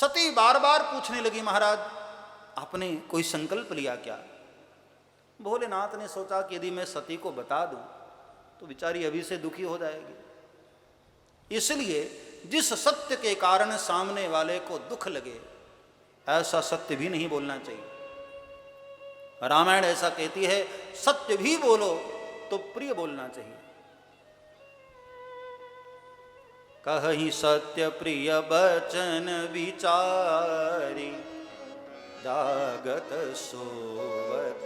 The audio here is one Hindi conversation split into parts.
सती बार बार पूछने लगी, महाराज आपने कोई संकल्प लिया क्या? भोलेनाथ ने सोचा कि यदि मैं सती को बता दूं तो बेचारी अभी से दुखी हो जाएगी, इसलिए जिस सत्य के कारण सामने वाले को दुख लगे ऐसा सत्य भी नहीं बोलना चाहिए। रामायण ऐसा कहती है, सत्य भी बोलो तो प्रिय बोलना चाहिए। कहि सत्य प्रिय बचन विचारी, जागत सोवत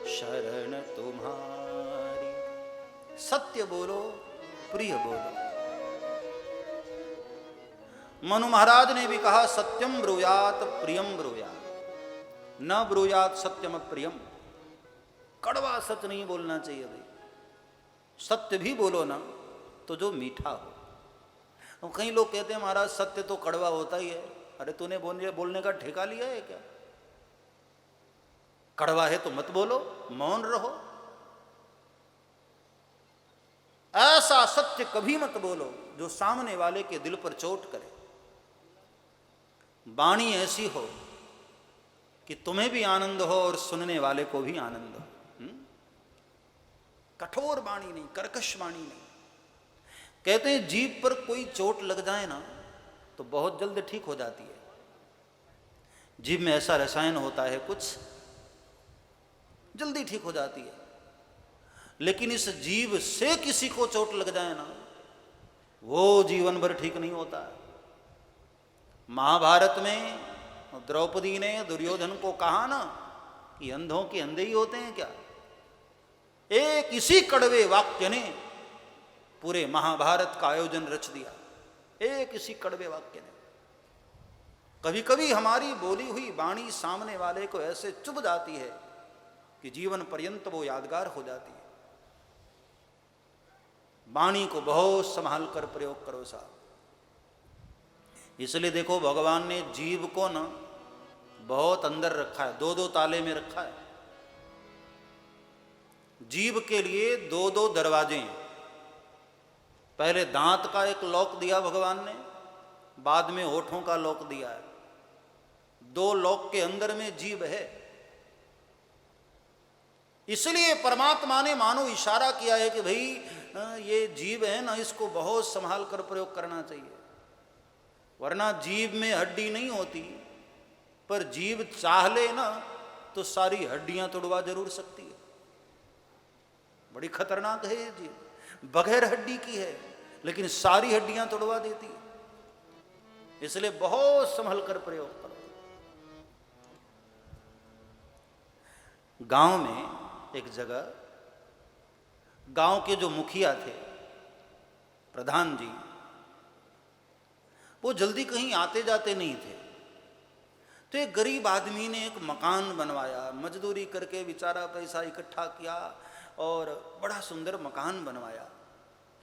शरण तुम्हारी। सत्य बोलो, प्रिय बोलो। मनु महाराज ने भी कहा, सत्यम ब्रूयात प्रियम ब्रूयात, न ब्रूयात सत्यम प्रियम। कड़वा सच नहीं बोलना चाहिए भाई, सत्य भी बोलो ना तो जो मीठा हो। अब कई लोग कहते हैं महाराज सत्य तो कड़वा होता ही है। अरे तूने बोलने का ठेका लिया है क्या? कड़वा है तो मत बोलो, मौन रहो। ऐसा सत्य कभी मत बोलो जो सामने वाले के दिल पर चोट करे। वाणी ऐसी हो कि तुम्हें भी आनंद हो और सुनने वाले को भी आनंद हो। कठोर वाणी नहीं, कर्कश वाणी नहीं। कहते हैं जीभ पर कोई चोट लग जाए ना तो बहुत जल्द ठीक हो जाती है। जीभ में ऐसा रसायन होता है कुछ, जल्दी ठीक हो जाती है। लेकिन इस जीभ से किसी को चोट लग जाए ना, वो जीवन भर ठीक नहीं होता है। महाभारत में द्रौपदी ने दुर्योधन को कहा ना कि अंधों के अंधे ही होते हैं क्या? एक इसी कड़वे वाक्य ने पूरे महाभारत का आयोजन रच दिया। एक इसी कड़वे वाक्य ने। कभी कभी हमारी बोली हुई वाणी सामने वाले को ऐसे चुभ जाती है कि जीवन पर्यंत वो यादगार हो जाती है। वाणी को बहुत संभाल कर प्रयोग करो साहब। इसलिए देखो भगवान ने जीभ को ना बहुत अंदर रखा है, दो दो ताले में रखा है। जीभ के लिए दो दो दरवाजे हैं। पहले दांत का एक लॉक दिया भगवान ने, बाद में होठों का लॉक दिया है। दो लॉक के अंदर में जीभ है। इसलिए परमात्मा ने मानो इशारा किया है कि भाई ये जीभ है ना, इसको बहुत संभाल कर प्रयोग करना चाहिए। वरना जीभ में हड्डी नहीं होती, पर जीभ चाह ले ना तो सारी हड्डियां तोड़वा जरूर सकती है। बड़ी खतरनाक है ये जीभ, बगैर हड्डी की है लेकिन सारी हड्डियां तोड़वा देती है। इसलिए बहुत संभल कर प्रयोग करो। गांव में एक जगह गांव के जो मुखिया थे, प्रधान जी, वो जल्दी कहीं आते जाते नहीं थे। तो एक गरीब आदमी ने एक मकान बनवाया, मजदूरी करके बेचारा पैसा इकट्ठा किया और बड़ा सुंदर मकान बनवाया।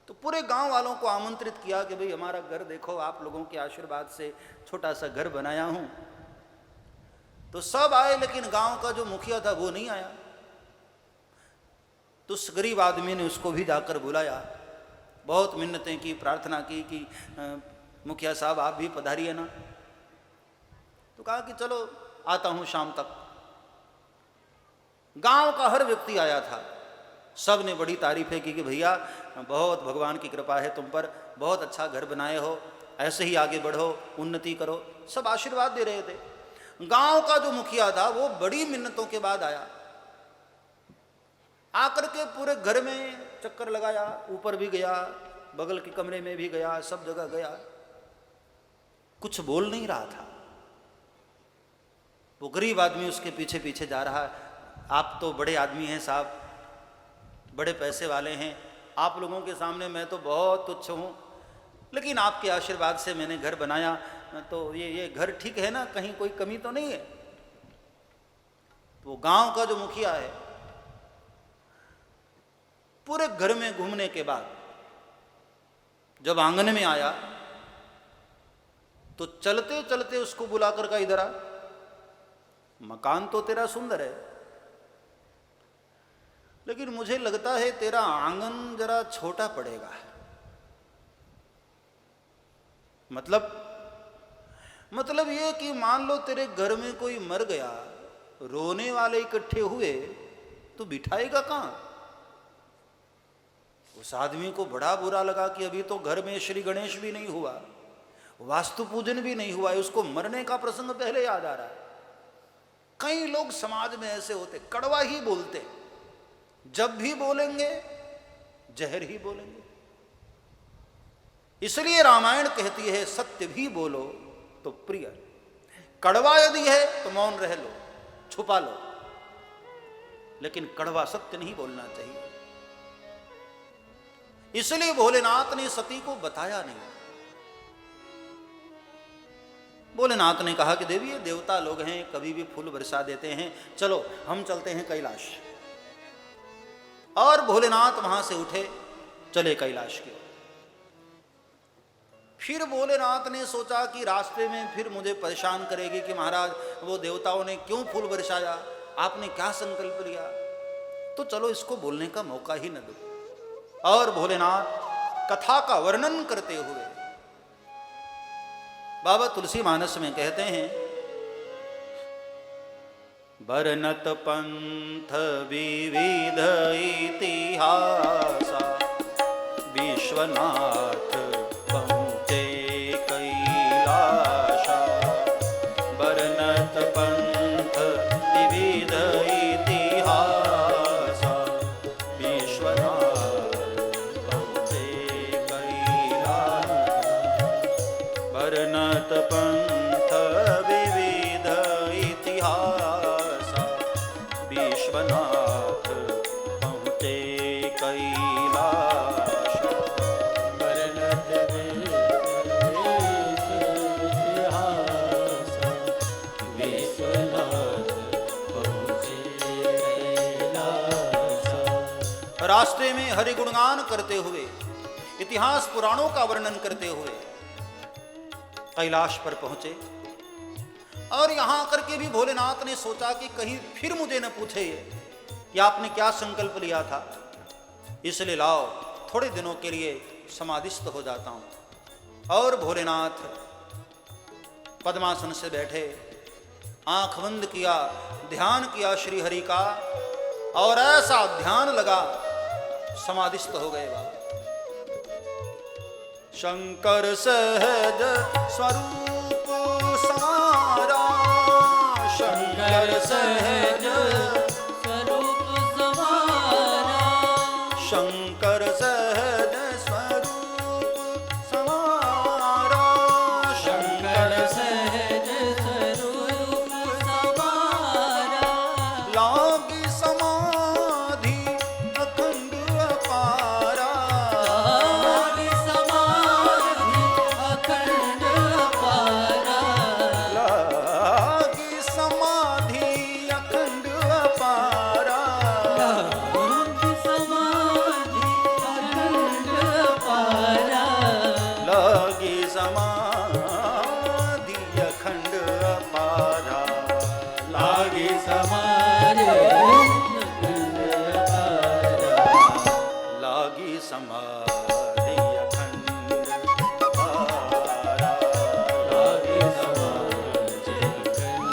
तो पूरे गांव वालों को आमंत्रित किया कि भाई हमारा घर देखो, आप लोगों के आशीर्वाद से छोटा सा घर बनाया हूं। तो सब आए, लेकिन गांव का जो मुखिया था वो नहीं आया। तो उस गरीब आदमी ने उसको भी जाकर बुलाया, बहुत मिन्नतें की, प्रार्थना की कि मुखिया साहब आप भी पधारिए ना। तो कहा कि चलो आता हूं शाम तक। गांव का हर व्यक्ति आया था, सब ने बड़ी तारीफें की कि भैया बहुत भगवान की कृपा है तुम पर, बहुत अच्छा घर बनाए हो, ऐसे ही आगे बढ़ो, उन्नति करो। सब आशीर्वाद दे रहे थे। गांव का जो मुखिया था वो बड़ी मिन्नतों के बाद आया। आकर के पूरे घर में चक्कर लगाया, ऊपर भी गया, बगल के कमरे में भी गया, सब जगह गया, कुछ बोल नहीं रहा था। वो गरीब आदमी उसके पीछे पीछे जा रहा है। आप तो बड़े आदमी हैं साहब, बड़े पैसे वाले हैं, आप लोगों के सामने मैं तो बहुत तुच्छ हूँ, लेकिन आपके आशीर्वाद से मैंने घर बनाया, तो ये घर ठीक है ना, कहीं कोई कमी तो नहीं है? तो वो गांव का जो मुखिया है, पूरे घर में घूमने के बाद जब आंगन में आया तो चलते चलते उसको बुलाकर कहा, इधर आ, मकान तो तेरा सुंदर है, लेकिन मुझे लगता है तेरा आंगन जरा छोटा पड़ेगा। मतलब मतलब ये कि मान लो तेरे घर में कोई मर गया, रोने वाले इकट्ठे हुए, तो बिठाएगा कहां? उस आदमी को बड़ा बुरा लगा कि अभी तो घर में श्री गणेश भी नहीं हुआ, वास्तु पूजन भी नहीं हुआ है, उसको मरने का प्रसंग पहले याद आ रहा है। कई लोग समाज में ऐसे होते, कड़वा ही बोलते, जब भी बोलेंगे जहर ही बोलेंगे। इसलिए रामायण कहती है सत्य भी बोलो तो प्रिय, कड़वा यदि है तो मौन रह लो, छुपा लो, लेकिन कड़वा सत्य नहीं बोलना चाहिए। इसलिए भोलेनाथ ने सती को बताया नहीं। भोलेनाथ ने कहा कि देवी ये देवता लोग हैं, कभी भी फूल बरसा देते हैं, चलो हम चलते हैं कैलाश। और भोलेनाथ वहां से उठे, चले कैलाश की ओर। फिर भोलेनाथ ने सोचा कि रास्ते में फिर मुझे परेशान करेगी कि महाराज वो देवताओं ने क्यों फूल बरसाया, आपने क्या संकल्प लिया, तो चलो इसको बोलने का मौका ही न दो। और भोलेनाथ कथा का वर्णन करते हुए बाबा तुलसी मानस में कहते हैं, बरनत पंथ विविध इतिहास विश्वनाथ पहुँचे कैलाश। बरनत पंथ विविध इतिहास विश्वनाथ पहुँचे कैलाश। बरनत पंथ विविध इतिहास विश्वनाथ पहुँचे कैलाश। बरनत इतिहास विश्वनाथ पहुँचे कैलाश। रास्ते में हरि गुणगान करते हुए, इतिहास पुराणों का वर्णन करते हुए कैलाश पर पहुंचे। और यहां आकर के भी भोलेनाथ ने सोचा कि कहीं फिर मुझे न पूछे ये कि आपने क्या संकल्प लिया था, इसलिए लाओ थोड़े दिनों के लिए समाधिस्थ हो जाता हूं। और भोलेनाथ पद्मासन से बैठे, आंख बंद किया, ध्यान किया श्री हरि का, और ऐसा ध्यान लगा समाधिस्थ हो गए बाबा। शंकर सहज स्वरूप समारा, शंकर सहज स्वरूप समारा। शंकर सहज स्वरूप समारा, शंकर सहज स्वरूप समारा। लागी समाधि अखंड अपारा, लागी समाधि अखंड अपारा। लागी समाधि अखंड अपारा। लागी समाधि अखंड अपारा। लागी समाधि अखंड अपारा। लागी समाधि अखंड अपारा। लागी समाधि अखंड अपारा। लागी समाधि अखंड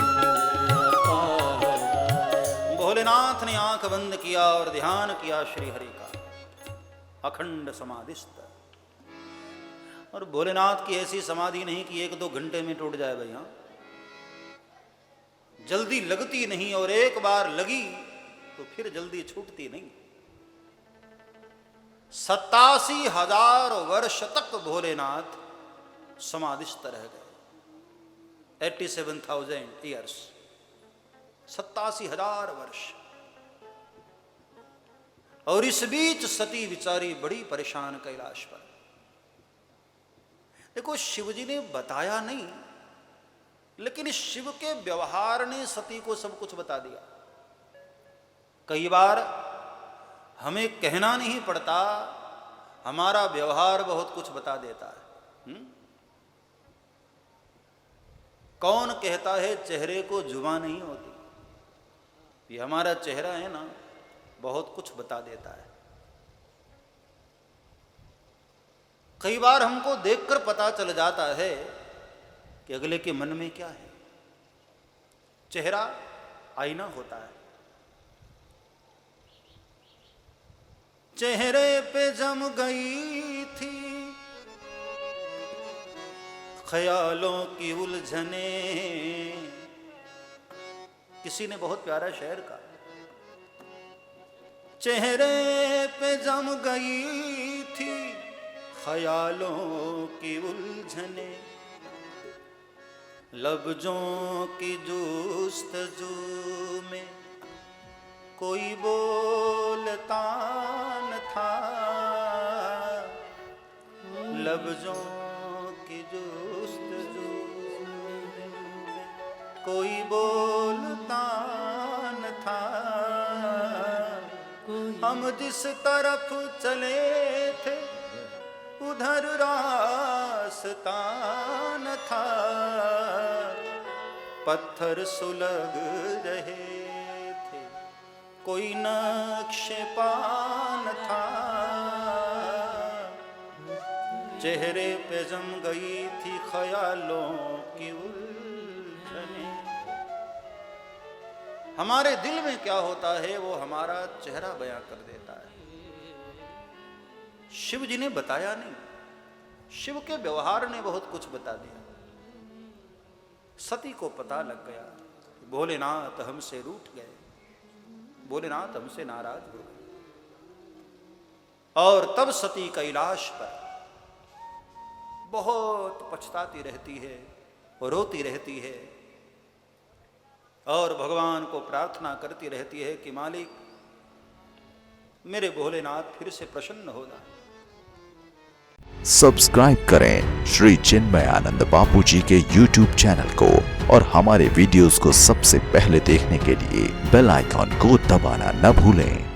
अपारा। भोलेनाथ ने आंख बंद किया और ध्यान किया श्री हरि का, अखंड समाधिस्थ। और भोलेनाथ की ऐसी समाधि नहीं कि 1-2 घंटे में टूट जाए भैया, जल्दी लगती नहीं, और एक बार लगी तो फिर जल्दी छूटती नहीं। 87,000 वर्ष तक भोलेनाथ समाधिस्थ रह गए। 87,000 ईयर्स, 87,000 वर्ष। और इस बीच सती विचारी बड़ी परेशान कैलाश पर। देखो शिवजी ने बताया नहीं, लेकिन इस शिव के व्यवहार ने सती को सब कुछ बता दिया। कई बार हमें कहना नहीं पड़ता, हमारा व्यवहार बहुत कुछ बता देता है। कौन कहता है चेहरे को जुबान नहीं होती? ये हमारा चेहरा है ना, बहुत कुछ बता देता है। कई बार हमको देखकर पता चल जाता है कि कि अगले के मन में क्या है। चेहरा आईना होता है। चेहरे पे जम गई थी ख्यालों की उलझने। किसी ने बहुत प्यारा शेर कहा, चेहरे पे जम गई थी ख्यालों की उलझने, लफ्जों की जुस्तजू में कोई बोलता न था, लफ्जों की जुस्तजू में कोई बोलता न था। हम जिस तरफ चले थे उधर रास्ता न था, पत्थर सुलग रहे थे कोई नक्शे पान था। चेहरे पे जम गई थी ख्यालों की उलझने। हमारे दिल में क्या होता है वो हमारा चेहरा बयां कर देता है। शिव जी ने बताया नहीं, शिव के व्यवहार ने बहुत कुछ बता दिया। सती को पता लग गया, भोलेनाथ हमसे रूठ गए, भोलेनाथ हमसे नाराज हो गए। और तब सती कैलाश पर बहुत पछताती रहती है, रोती रहती है और भगवान को प्रार्थना करती रहती है कि मालिक मेरे भोलेनाथ फिर से प्रसन्न हो जाए। सब्सक्राइब करें श्री चिन्मयानंद बापू जी के YouTube चैनल को और हमारे वीडियोस को सबसे पहले देखने के लिए बेल आइकॉन को दबाना न भूलें।